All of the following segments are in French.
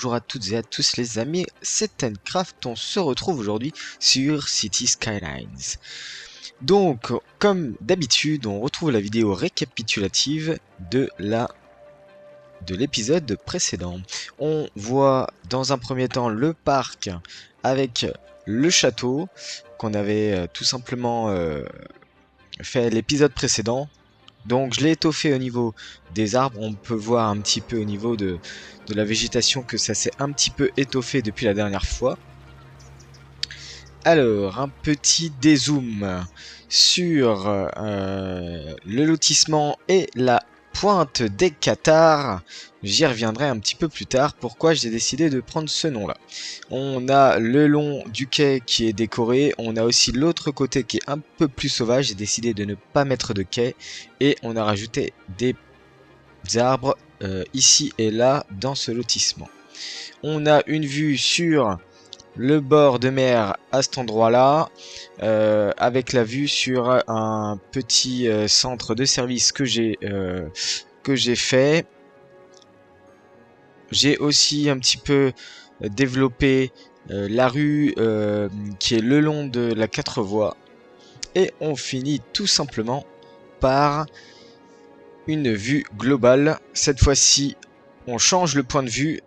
bonjour à toutes et à tous les amis, c'est Tencraft, on se retrouve aujourd'hui sur City Skylines. Donc, comme d'habitude, on retrouve la vidéo récapitulative de l'épisode précédent. On voit dans un premier temps le parc avec le château qu'on avait tout simplement fait l'épisode précédent. Donc je l'ai étoffé au niveau des arbres, on peut voir un petit peu au niveau de la végétation que ça s'est un petit peu étoffé depuis la dernière fois. Alors, un petit dézoom sur le lotissement et la pointe des Cathares. J'y reviendrai un petit peu plus tard, pourquoi j'ai décidé de prendre ce nom-là. On a le long du quai qui est décoré, on a aussi l'autre côté qui est un peu plus sauvage, j'ai décidé de ne pas mettre de quai, et on a rajouté des arbres ici et là dans ce lotissement. On a une vue sur le bord de mer à cet endroit-là, avec la vue sur un petit centre de service que j'ai fait. J'ai aussi un petit peu développé la rue qui est le long de la 4 voies. Et on finit tout simplement par une vue globale. Cette fois-ci, on change le point de vue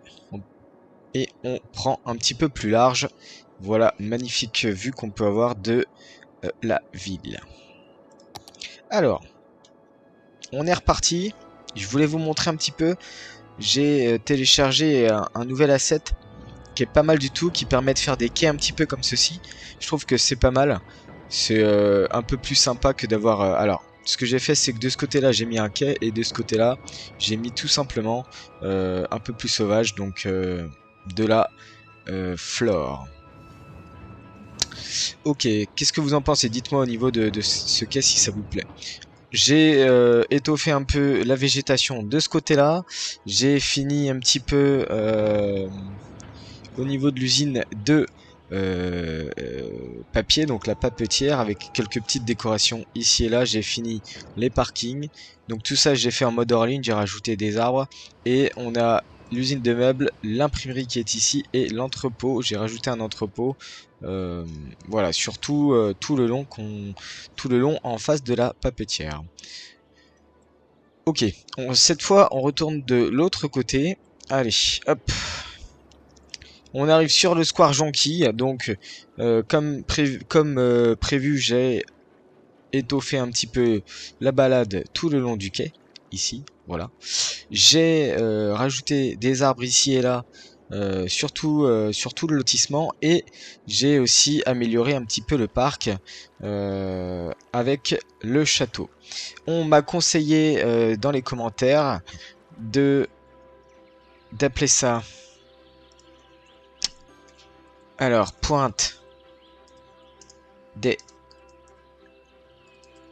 et on prend un petit peu plus large. Voilà, magnifique vue qu'on peut avoir de la ville. Alors, on est reparti. Je voulais vous montrer un petit peu. J'ai téléchargé un nouvel asset qui est pas mal du tout, qui permet de faire des quais un petit peu comme ceci. Je trouve que c'est pas mal. C'est un peu plus sympa que d'avoir... alors, ce que j'ai fait, c'est que de ce côté-là, j'ai mis un quai, et de ce côté-là, j'ai mis tout simplement un peu plus sauvage, donc de la flore. Ok, qu'est-ce que vous en pensez? Dites-moi au niveau de ce quai si ça vous plaît. J'ai étoffé un peu la végétation de ce côté-là. J'ai fini un petit peu au niveau de l'usine de papier, donc la papetière, avec quelques petites décorations ici et là. J'ai fini les parkings. Donc tout ça, j'ai fait en mode hors ligne. J'ai rajouté des arbres. Et on a l'usine de meubles, l'imprimerie qui est ici et l'entrepôt. J'ai rajouté un entrepôt. Voilà, surtout tout le long en face de la papetière. Ok, cette fois on retourne de l'autre côté. Allez, hop. On arrive sur le square Jonquille. Donc comme prévu, j'ai étoffé un petit peu la balade tout le long du quai. Ici, voilà. J'ai rajouté des arbres ici et là. Sur tout le lotissement, et j'ai aussi amélioré un petit peu le parc avec le château. On m'a conseillé dans les commentaires d'appeler ça, alors, pointe des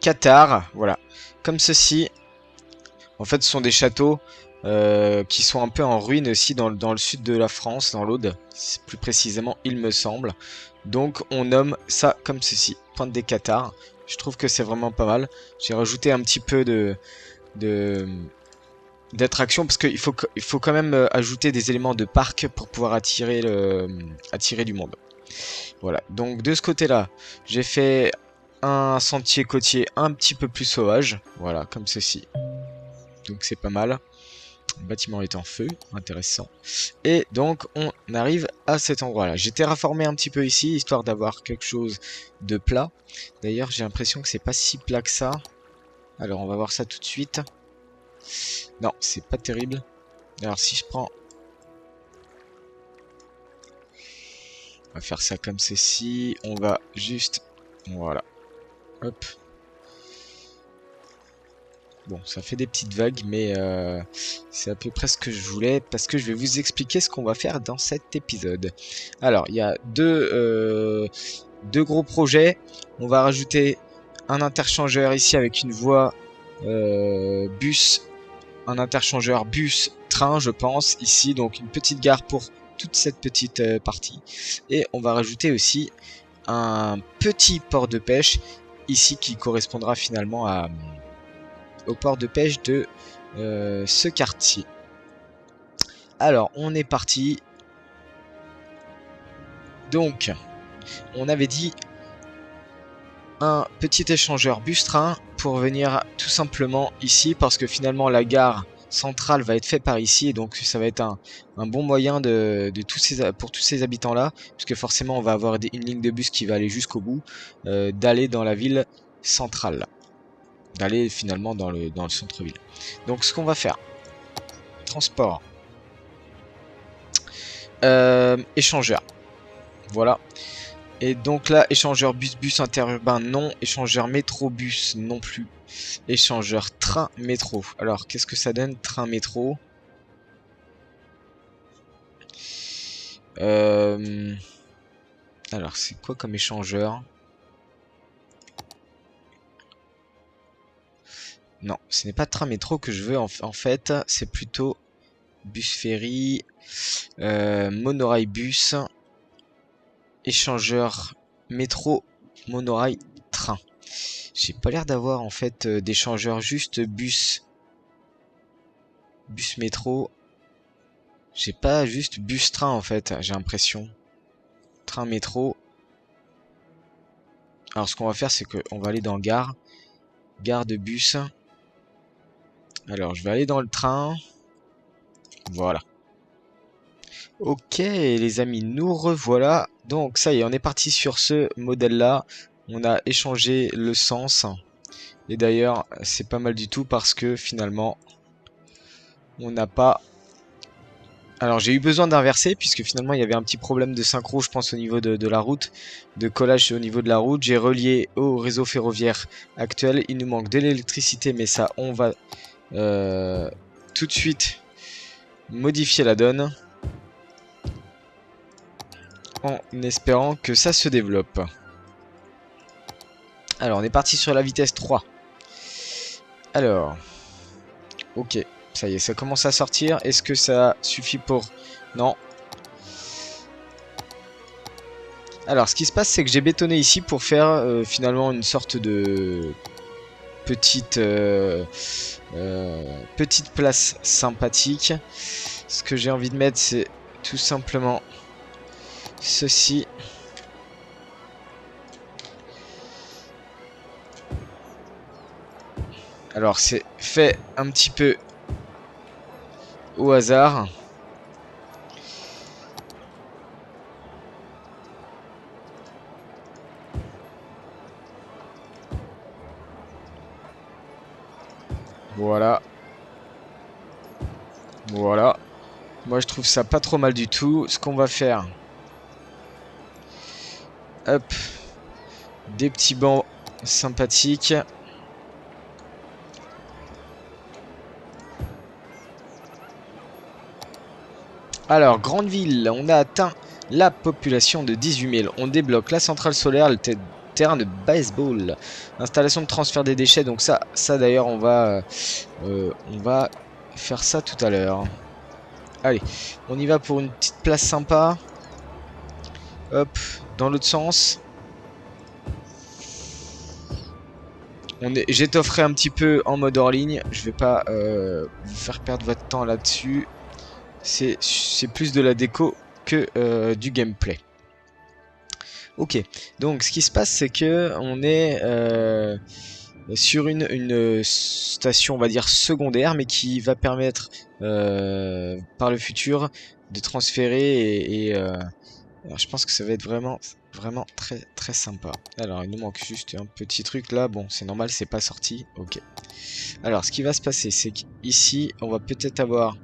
Cathares, voilà, comme ceci. En fait, ce sont des châteaux qui sont un peu en ruine aussi dans le sud de la France, dans l'Aude, plus précisément, il me semble. Donc, on nomme ça comme ceci, pointe des Cathares. Je trouve que c'est vraiment pas mal. J'ai rajouté un petit peu d'attraction, parce qu'il faut quand même ajouter des éléments de parc pour pouvoir attirer du monde. Voilà, donc de ce côté-là, j'ai fait un sentier côtier un petit peu plus sauvage. Voilà, comme ceci. Donc c'est pas mal. Le bâtiment est en feu, intéressant. Et donc on arrive à cet endroit-là. J'ai terraformé un petit peu ici, histoire d'avoir quelque chose de plat. D'ailleurs, j'ai l'impression que c'est pas si plat que ça. Alors on va voir ça tout de suite. Non, c'est pas terrible. Alors si je prends... On va faire ça comme ceci. On va juste... Voilà. Hop. Bon, ça fait des petites vagues, mais c'est à peu près ce que je voulais, parce que je vais vous expliquer ce qu'on va faire dans cet épisode. Alors, il y a deux gros projets. On va rajouter un interchangeur ici avec une voie bus, un interchangeur bus-train, je pense, ici. Donc, une petite gare pour toute cette petite partie. Et on va rajouter aussi un petit port de pêche ici qui correspondra finalement au port de pêche de ce quartier. Alors on est parti, Donc, on avait dit un petit échangeur bus-train pour venir tout simplement ici, parce que finalement la gare centrale va être faite par ici, et donc ça va être un bon moyen pour tous ces habitants là, puisque forcément on va avoir une ligne de bus qui va aller jusqu'au bout, d'aller dans la ville centrale, d'aller finalement dans le centre-ville. Donc ce qu'on va faire, transport, échangeur, voilà. Et donc là, échangeur bus-bus interurbain non, échangeur métro-bus non plus, échangeur train-métro. Alors, qu'est-ce que ça donne, train-métro? Alors, c'est quoi comme échangeur? Non, ce n'est pas train-métro que je veux en fait, c'est plutôt bus-ferry, monorail-bus, échangeur métro, monorail, train. J'ai pas l'air d'avoir en fait d'échangeur juste bus métro. J'ai pas juste bus train en fait, j'ai l'impression. Train métro. Alors ce qu'on va faire c'est qu'on va aller dans gare. Gare de bus. Alors je vais aller dans le train. Voilà. Ok les amis, nous revoilà. Donc ça y est, on est parti sur ce modèle là. On a échangé le sens. Et d'ailleurs c'est pas mal du tout parce que finalement on n'a pas... Alors j'ai eu besoin d'inverser puisque finalement il y avait un petit problème de synchro je pense au niveau de la route, de collage au niveau de la route. J'ai relié au réseau ferroviaire actuel, il nous manque de l'électricité mais ça on va tout de suite modifier la donne en espérant que ça se développe. Alors on est parti sur la vitesse 3. Alors, ok, ça y est, ça commence à sortir. Est-ce que ça suffit pour... Non. Alors, ce qui se passe, c'est que j'ai bétonné ici pour faire finalement une sorte de petite place sympathique. Ce que j'ai envie de mettre, c'est tout simplement ceci. Alors, c'est fait un petit peu au hasard. Voilà. Voilà. Moi, je trouve ça pas trop mal du tout. Ce qu'on va faire... Hop. Des petits bancs sympathiques. Alors, grande ville, on a atteint la population de 18 000. On débloque la centrale solaire, le terrain de baseball, installation de transfert des déchets. Donc ça d'ailleurs, on va faire ça tout à l'heure. Allez, on y va pour une petite place sympa. Hop, dans l'autre sens. J'étofferai un petit peu en mode hors ligne. Je vais pas vous faire perdre votre temps là-dessus. C'est plus de la déco que du gameplay. Ok, donc ce qui se passe c'est que on est sur une station on va dire secondaire mais qui va permettre par le futur de transférer et alors je pense que ça va être vraiment très sympa. Alors il nous manque juste un petit truc là, bon c'est normal c'est pas sorti, ok. Alors ce qui va se passer c'est qu'ici on va peut-être avoir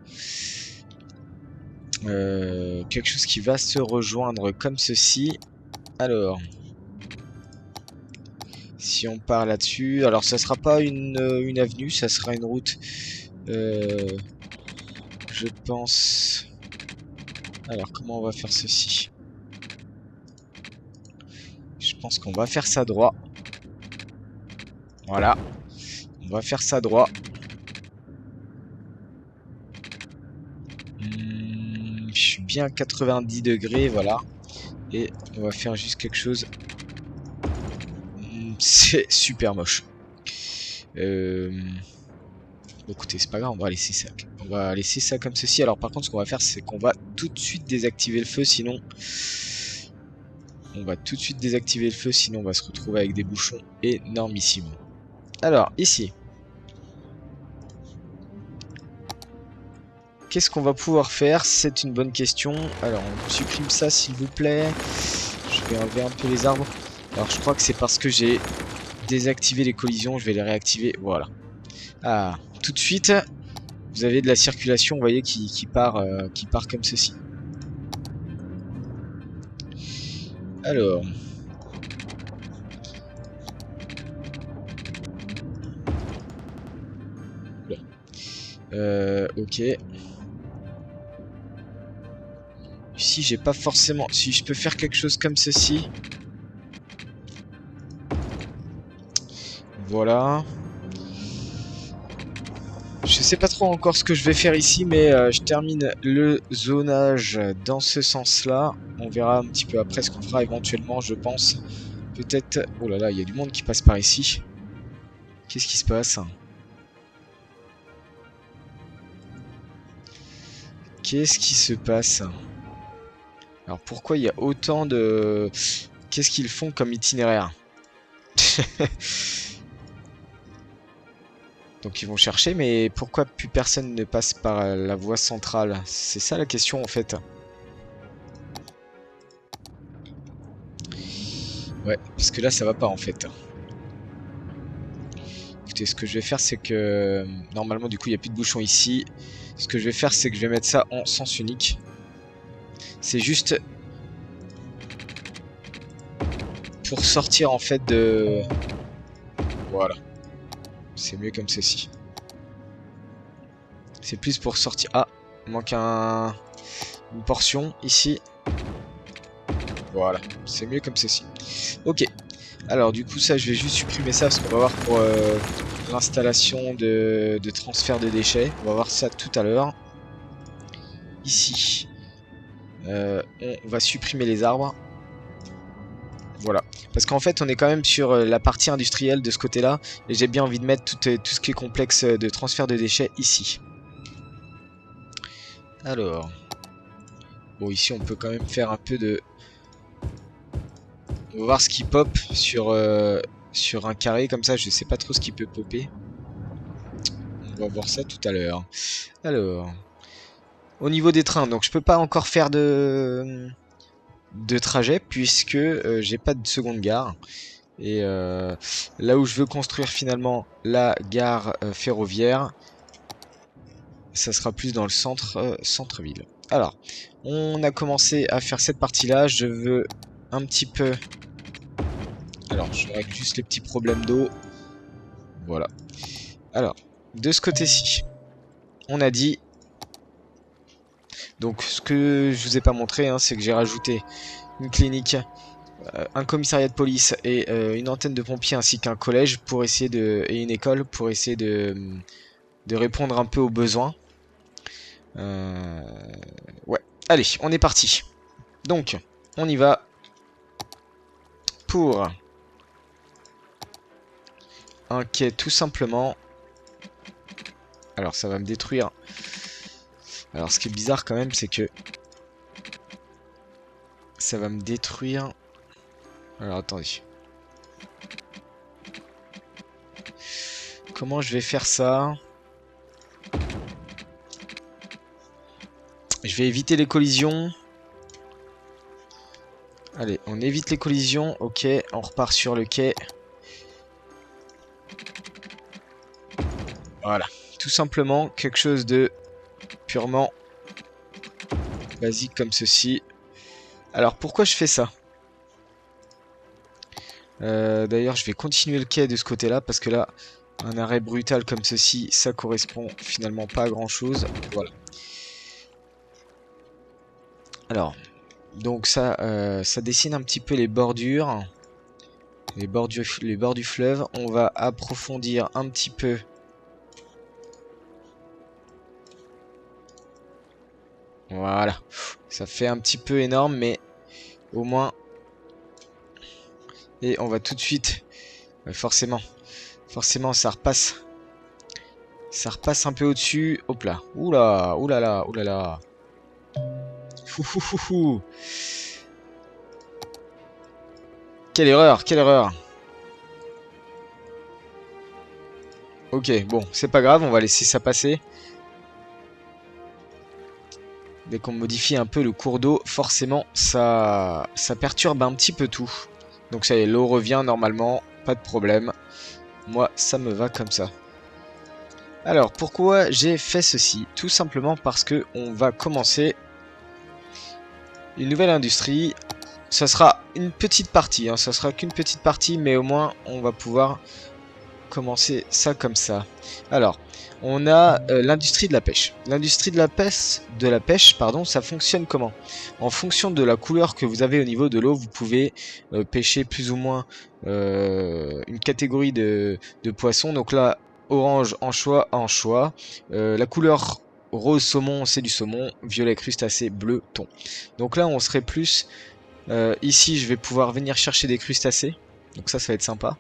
quelque chose qui va se rejoindre comme ceci. Alors, si on part là-dessus, alors ça sera pas une avenue, ça sera une route, je pense. Alors, comment on va faire ceci? Je pense qu'on va faire ça droit. Voilà, on va faire ça droit. Je suis bien à 90 degrés, voilà. Et on va faire juste quelque chose. C'est super moche. Écoutez, c'est pas grave, on va laisser ça. On va laisser ça comme ceci. Alors par contre, ce qu'on va faire, c'est qu'on va tout de suite désactiver le feu, sinon On va tout de suite désactiver le feu, sinon on va se retrouver avec des bouchons énormissimes. Alors, ici. Qu'est-ce qu'on va pouvoir faire? C'est une bonne question. Alors, on supprime ça, s'il vous plaît. Je vais enlever un peu les arbres. Alors, je crois que c'est parce que j'ai désactivé les collisions. Je vais les réactiver. Voilà. Ah, tout de suite, vous avez de la circulation, vous voyez, qui part comme ceci. Alors... ok. Ici, j'ai pas forcément... Si je peux faire quelque chose comme ceci. Voilà. Je sais pas trop encore ce que je vais faire ici, mais je termine le zonage dans ce sens-là. On verra un petit peu après ce qu'on fera éventuellement, je pense. Peut-être... Oh là là, il y a du monde qui passe par ici. Qu'est-ce qui se passe? Qu'est-ce qui se passe? Alors pourquoi il y a autant de... Qu'est-ce qu'ils font comme itinéraire? Donc ils vont chercher, mais pourquoi plus personne ne passe par la voie centrale? C'est ça la question en fait. Ouais, parce que là ça va pas en fait. Écoutez, ce que je vais faire c'est que... Normalement du coup il n'y a plus de bouchon ici. Ce que je vais faire c'est que je vais mettre ça en sens unique. C'est juste... pour sortir en fait de... Voilà. C'est mieux comme ceci. C'est plus pour sortir... Ah, il manque une portion ici. Voilà, c'est mieux comme ceci. Ok. Alors du coup ça je vais juste supprimer ça parce qu'on va voir pour l'installation de transfert de déchets. On va voir ça tout à l'heure. Ici. On va supprimer les arbres. Voilà. Parce qu'en fait on est quand même sur la partie industrielle de ce côté là. Et j'ai bien envie de mettre tout ce qui est complexe de transfert de déchets ici. Alors. Bon ici on peut quand même faire un peu de... On va voir ce qui pop sur un carré comme ça. Je sais pas trop ce qui peut popper. On va voir ça tout à l'heure. Alors, au niveau des trains, donc je peux pas encore faire de trajet puisque j'ai pas de seconde gare. Et là où je veux construire finalement la gare ferroviaire, ça sera plus dans le centre-ville. Alors, on a commencé à faire cette partie-là. Je veux un petit peu... Alors, je règle juste les petits problèmes d'eau. Voilà. Alors, de ce côté-ci, on a dit... Donc, ce que je vous ai pas montré, hein, c'est que j'ai rajouté une clinique, un commissariat de police et une antenne de pompiers ainsi qu'un collège pour essayer et une école pour essayer de répondre un peu aux besoins. Ouais, allez, on est parti. Donc, on y va pour un quai tout simplement. Alors, ça va me détruire. Alors, ce qui est bizarre quand même, c'est que ça va me détruire. Alors, attendez. Comment je vais faire ça? Je vais éviter les collisions. Allez, on évite les collisions. Ok, on repart sur le quai. Voilà. Tout simplement quelque chose de purement basique comme ceci. Alors, pourquoi je fais ça? D'ailleurs, je vais continuer le quai de ce côté-là parce que là, un arrêt brutal comme ceci, ça correspond finalement pas à grand-chose. Voilà. Alors, donc ça dessine un petit peu les bordures. Les bords du fleuve. On va approfondir un petit peu. Voilà. Ça fait un petit peu énorme, mais au moins... Et on va tout de suite... forcément, ça repasse. Ça repasse un peu au-dessus. Hop là. Oula, oulala, oulala. Quelle erreur, quelle erreur. Ok, bon, c'est pas grave, on va laisser ça passer. Dès qu'on modifie un peu le cours d'eau, forcément, ça perturbe un petit peu tout. Donc ça y est, l'eau revient normalement, pas de problème. Moi, ça me va comme ça. Alors, pourquoi j'ai fait ceci? Tout simplement parce que on va commencer une nouvelle industrie. Ça sera une petite partie, hein, ça sera qu'une petite partie, mais au moins, on va pouvoir commencer ça comme ça. Alors, on a l'industrie de la pêche. L'industrie de la pêche, pardon, ça fonctionne comment? En fonction de la couleur que vous avez au niveau de l'eau, vous pouvez pêcher plus ou moins une catégorie de poissons. Donc là, orange, anchois. La couleur rose saumon, c'est du saumon. Violet crustacé, bleu thon. Donc là, on serait plus... ici, je vais pouvoir venir chercher des crustacés. Donc ça va être sympa.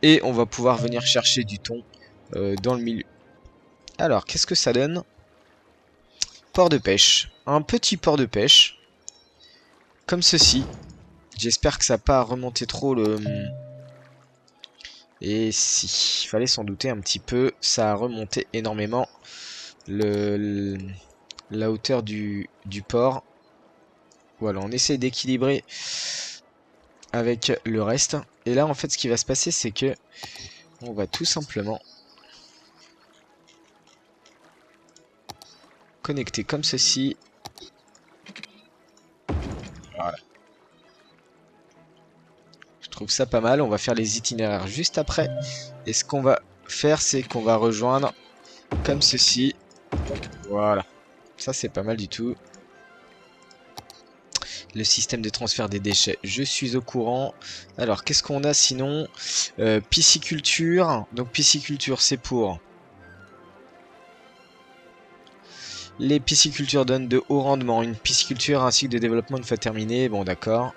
Et on va pouvoir venir chercher du thon dans le milieu. Alors, qu'est-ce que ça donne? Port de pêche. Un petit port de pêche. Comme ceci. J'espère que ça n'a pas remonté trop le... Et si, il fallait s'en douter un petit peu. Ça a remonté énormément la hauteur du port. Voilà, on essaie d'équilibrer avec le reste. Et là, en fait, ce qui va se passer, c'est que on va tout simplement connecter comme ceci. Voilà. Je trouve ça pas mal. On va faire les itinéraires juste après. Et ce qu'on va faire, c'est qu'on va rejoindre comme ceci. Voilà. Ça, c'est pas mal du tout. Le système de transfert des déchets, je suis au courant. Alors, qu'est-ce qu'on a sinon? Pisciculture. Donc, pisciculture, c'est pour... Les piscicultures donnent de hauts rendements. Une pisciculture, un cycle de développement une fois terminé. Bon, d'accord.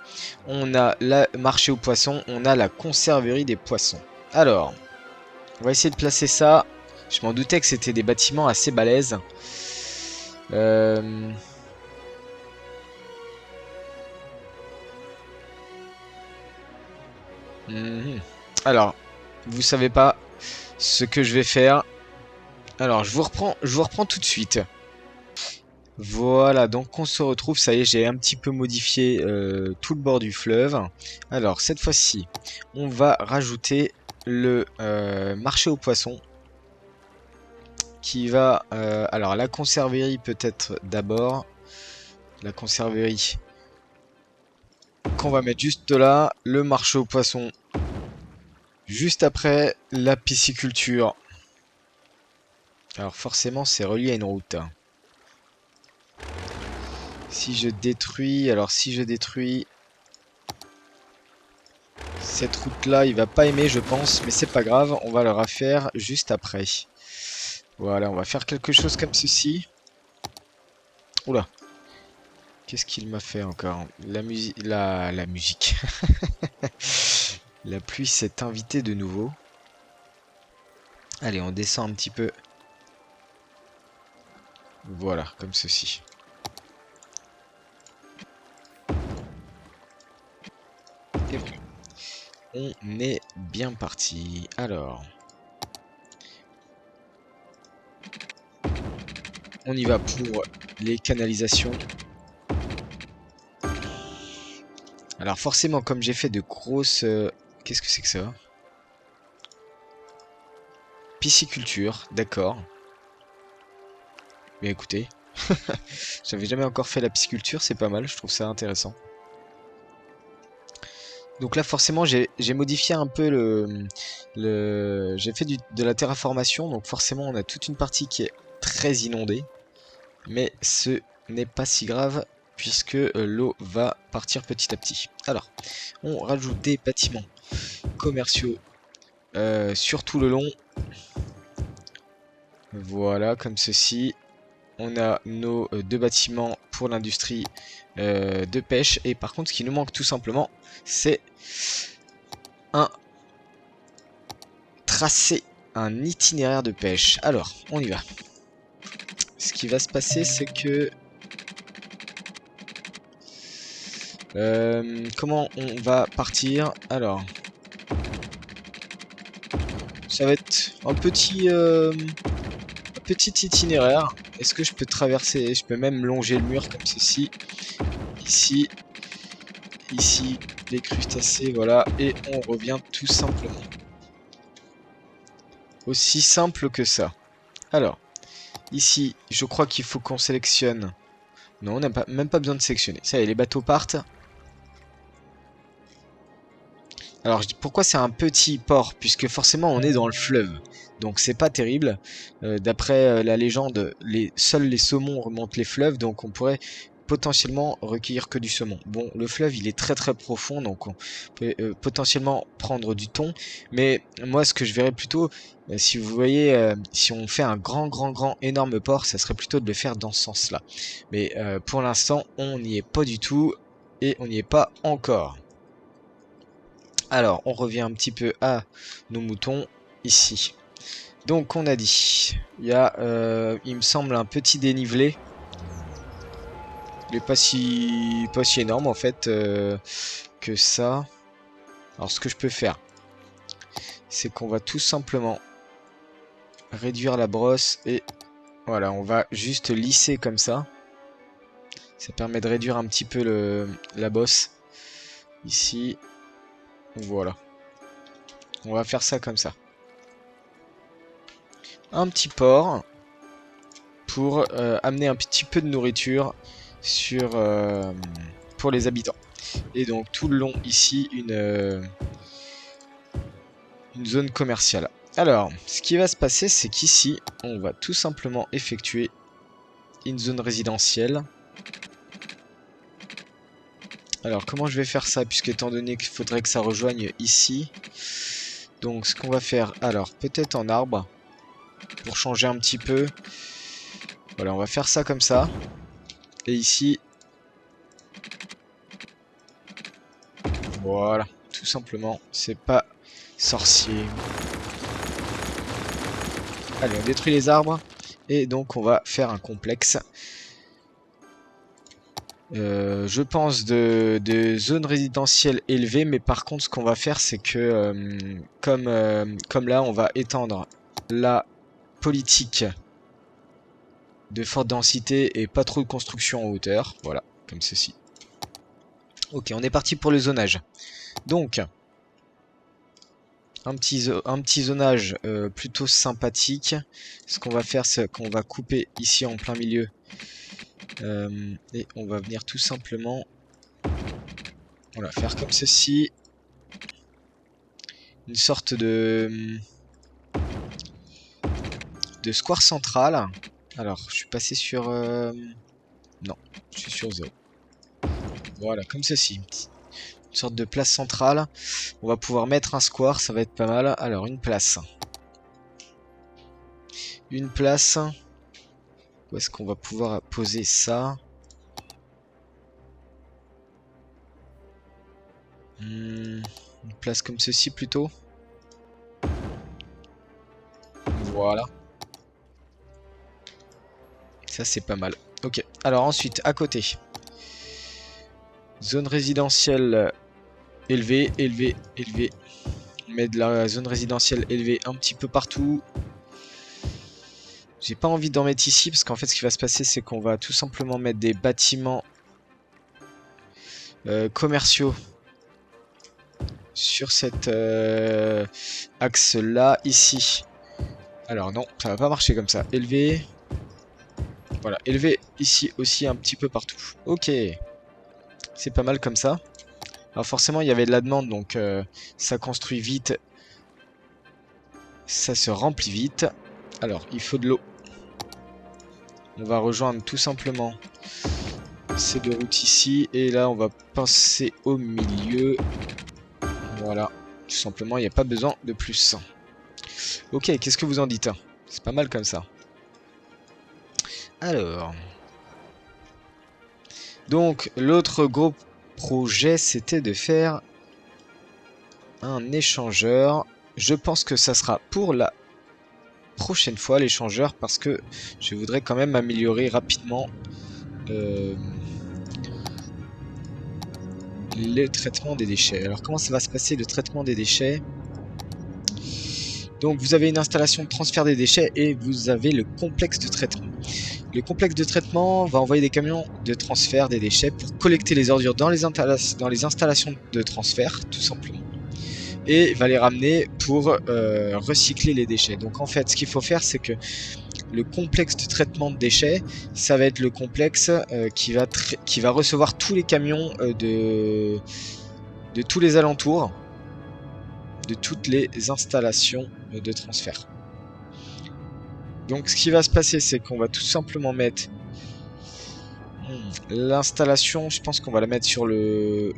On a le marché aux poissons. On a la conserverie des poissons. Alors, on va essayer de placer ça. Je m'en doutais que c'était des bâtiments assez balèzes. Alors, vous savez pas ce que je vais faire. Alors, je vous reprends tout de suite. Voilà, donc on se retrouve, ça y est, j'ai un petit peu modifié tout le bord du fleuve. Alors, cette fois-ci, on va rajouter le marché aux poissons. Qui va... alors, la conserverie peut-être d'abord. La conserverie qu'on va mettre juste là. Le marché aux poissons juste après. La pisciculture. Alors, forcément, c'est relié à une route. Si je détruis, alors si je détruis cette route là, il va pas aimer je pense, mais c'est pas grave, on va le refaire juste après. Voilà, on va faire quelque chose comme ceci. Oula, qu'est-ce qu'il m'a fait encore? La musique, la musique. La pluie s'est invitée de nouveau. Allez, on descend un petit peu. Voilà, comme ceci. Et voilà. On est bien parti. Alors, on y va pour les canalisations. Alors forcément, comme j'ai fait de grosses... Qu'est-ce que c'est que ça? Pisciculture, d'accord. Mais écoutez, j'avais jamais encore fait la pisciculture, c'est pas mal, je trouve ça intéressant. Donc là forcément j'ai modifié un peu j'ai fait de la terraformation, donc forcément on a toute une partie qui est très inondée. Mais ce n'est pas si grave puisque l'eau va partir petit à petit. Alors, on rajoute des bâtiments commerciaux sur tout le long. Voilà, comme ceci. On a nos deux bâtiments pour l'industrie de pêche. Et par contre, ce qui nous manque tout simplement, c'est un tracé, un itinéraire de pêche. Alors, on y va. Ce qui va se passer, c'est que... Comment on va partir? Alors, ça va être un petit itinéraire. Est-ce que je peux traverser? Je peux même longer le mur comme ceci. Ici, ici, les crustacés, voilà. Et on revient tout simplement. Aussi simple que ça. Alors, ici, je crois qu'il faut qu'on sélectionne. Non, on n'a même pas besoin de sélectionner. Ça y est, les bateaux partent. Alors, je dis pourquoi c'est un petit port? Puisque forcément, on est dans le fleuve. Donc, c'est pas terrible. D'après la légende, seuls les saumons remontent les fleuves. Donc, on pourrait potentiellement recueillir que du saumon. Bon, le fleuve, il est très très profond. Donc, on peut potentiellement prendre du thon. Mais moi, ce que je verrais plutôt, si vous voyez, si on fait un grand énorme port, ça serait plutôt de le faire dans ce sens-là. Mais pour l'instant, on n'y est pas du tout. Et on n'y est pas encore. Alors, on revient un petit peu à nos moutons ici. Donc, on a dit, il y a, il me semble, un petit dénivelé. Il n'est pas si énorme en fait que ça. Alors, ce que je peux faire, c'est qu'on va tout simplement réduire la brosse et voilà, on va juste lisser comme ça. Ça permet de réduire un petit peu la bosse ici. Voilà. On va faire ça comme ça. Un petit port pour amener un petit peu de nourriture pour les habitants. Et donc tout le long ici une zone commerciale. Alors, ce qui va se passer, c'est qu'ici, on va tout simplement effectuer une zone résidentielle. Alors, comment je vais faire ça, puisque étant donné qu'il faudrait que ça rejoigne ici. Donc, ce qu'on va faire, alors, peut-être en arbre, pour changer un petit peu. Voilà, on va faire ça comme ça. Et ici, voilà, tout simplement, c'est pas sorcier. Allez, on détruit les arbres. Et donc, on va faire un complexe. Je pense de zones résidentielles élevées, mais par contre ce qu'on va faire c'est que comme là on va étendre la politique de forte densité et pas trop de construction en hauteur, voilà, comme ceci. Ok, on est parti pour le zonage. Donc un petit zonage plutôt sympathique. Ce qu'on va faire c'est qu'on va couper ici en plein milieu et on va venir tout simplement voilà, faire comme ceci. Une sorte de square central. Alors, je suis passé sur... non, je suis sur 0. Voilà, comme ceci. Une sorte de place centrale. On va pouvoir mettre un square, ça va être pas mal. Alors, une place. Une place. Où est-ce qu'on va pouvoir poser ça? Une place comme ceci plutôt. Voilà. Ça, c'est pas mal. Ok, alors ensuite, à côté. Zone résidentielle élevée, élevée, élevée. On met de la zone résidentielle élevée un petit peu partout. J'ai pas envie d'en mettre ici parce qu'en fait ce qui va se passer c'est qu'on va tout simplement mettre des bâtiments commerciaux sur cet axe là ici. Alors non, ça va pas marcher comme ça. Élever. Voilà, élever ici aussi un petit peu partout. Ok. C'est pas mal comme ça. Alors forcément il y avait de la demande donc ça construit vite. Ça se remplit vite. Alors il faut de l'eau. On va rejoindre tout simplement ces deux routes ici. Et là, on va passer au milieu. Voilà. Tout simplement, il n'y a pas besoin de plus. Ok, qu'est-ce que vous en dites? C'est pas mal comme ça. Alors. Donc, l'autre gros projet, c'était de faire un échangeur. Je pense que ça sera pour la prochaine fois, l'échangeur, parce que je voudrais quand même améliorer rapidement le traitement des déchets. Alors comment ça va se passer le traitement des déchets? Donc vous avez une installation de transfert des déchets et vous avez le complexe de traitement. Le complexe de traitement va envoyer des camions de transfert des déchets pour collecter les ordures dans les installations de transfert, tout simplement. Et va les ramener pour recycler les déchets. Donc en fait, ce qu'il faut faire, c'est que le complexe de traitement de déchets, ça va être le complexe qui va recevoir tous les camions de tous les alentours, de toutes les installations de transfert. Donc ce qui va se passer, c'est qu'on va tout simplement mettre l'installation, je pense qu'on va la mettre sur le...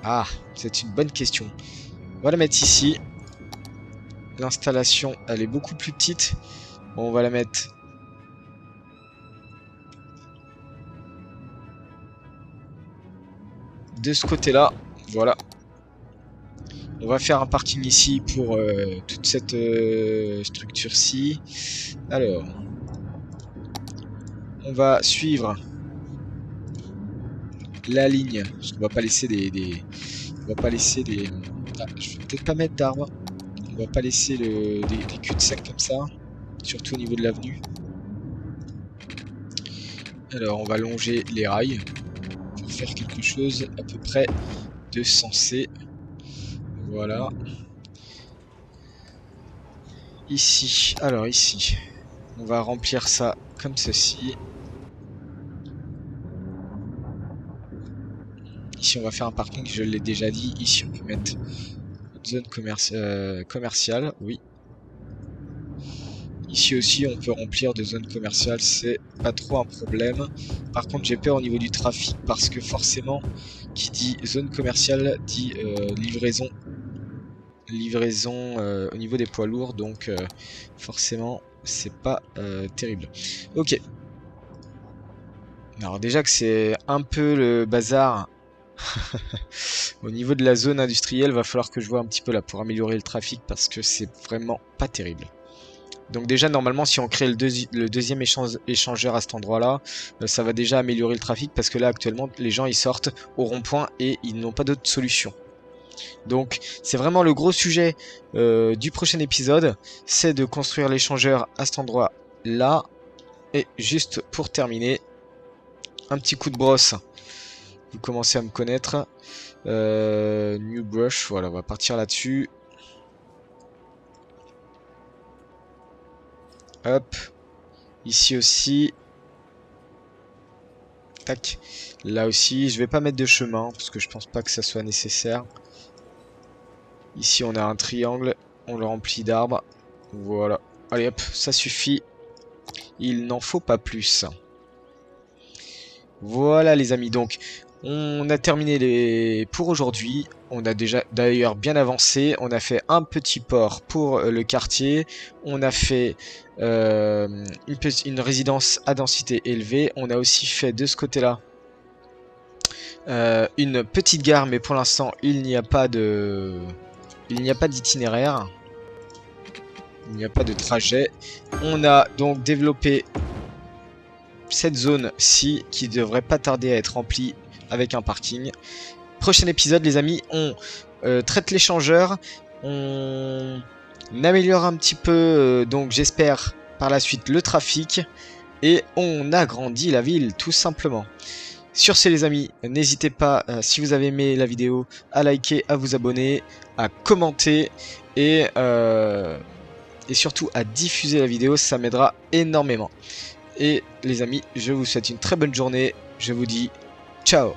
Ah, c'est une bonne question. On va la mettre ici. L'installation, elle est beaucoup plus petite. Bon, on va la mettre... de ce côté-là. Voilà. On va faire un parking ici pour toute cette structure-ci. Alors, on va suivre la ligne. Parce qu'on va pas laisser on va pas laisser des... Ah, je vais peut-être pas mettre d'arbres. On va pas laisser des cul-de-sac comme ça. Surtout au niveau de l'avenue. Alors, on va longer les rails. Pour faire quelque chose à peu près de sensé. Voilà. Ici, alors ici, on va remplir ça comme ceci. Ici, on va faire un parking, je l'ai déjà dit. Ici, on peut mettre une zone commerciale, oui. Ici aussi, on peut remplir de zones commerciales, c'est pas trop un problème. Par contre, j'ai peur au niveau du trafic parce que forcément, qui dit zone commerciale dit livraison au niveau des poids lourds, donc forcément c'est pas terrible. Ok, alors déjà que c'est un peu le bazar au niveau de la zone industrielle, va falloir que je vois un petit peu là pour améliorer le trafic parce que c'est vraiment pas terrible. Donc déjà normalement si on crée le deuxième échangeur à cet endroit là, ça va déjà améliorer le trafic parce que là actuellement les gens ils sortent au rond-point et ils n'ont pas d'autre solution. Donc c'est vraiment le gros sujet du prochain épisode, c'est de construire l'échangeur à cet endroit là. Et juste pour terminer, un petit coup de brosse, vous commencez à me connaître. New brush, voilà, on va partir là-dessus. Hop, ici aussi. Tac, là aussi, je vais pas mettre de chemin parce que je pense pas que ça soit nécessaire. Ici on a un triangle, on le remplit d'arbres. Voilà. Allez hop, ça suffit. Il n'en faut pas plus. Voilà les amis, donc on a terminé pour aujourd'hui. On a déjà d'ailleurs bien avancé. On a fait un petit port pour le quartier. On a fait une résidence à densité élevée. On a aussi fait de ce côté-là une petite gare, mais pour l'instant il n'y a pas d'itinéraire. Il n'y a pas de trajet. On a donc développé cette zone-ci qui devrait pas tarder à être remplie avec un parking. Prochain épisode les amis, on traite l'échangeur, on améliore un petit peu, donc j'espère par la suite le trafic, et on agrandit la ville tout simplement. Sur ce les amis, n'hésitez pas, si vous avez aimé la vidéo, à liker, à vous abonner, à commenter et surtout à diffuser la vidéo, ça m'aidera énormément. Et les amis, je vous souhaite une très bonne journée, je vous dis ciao.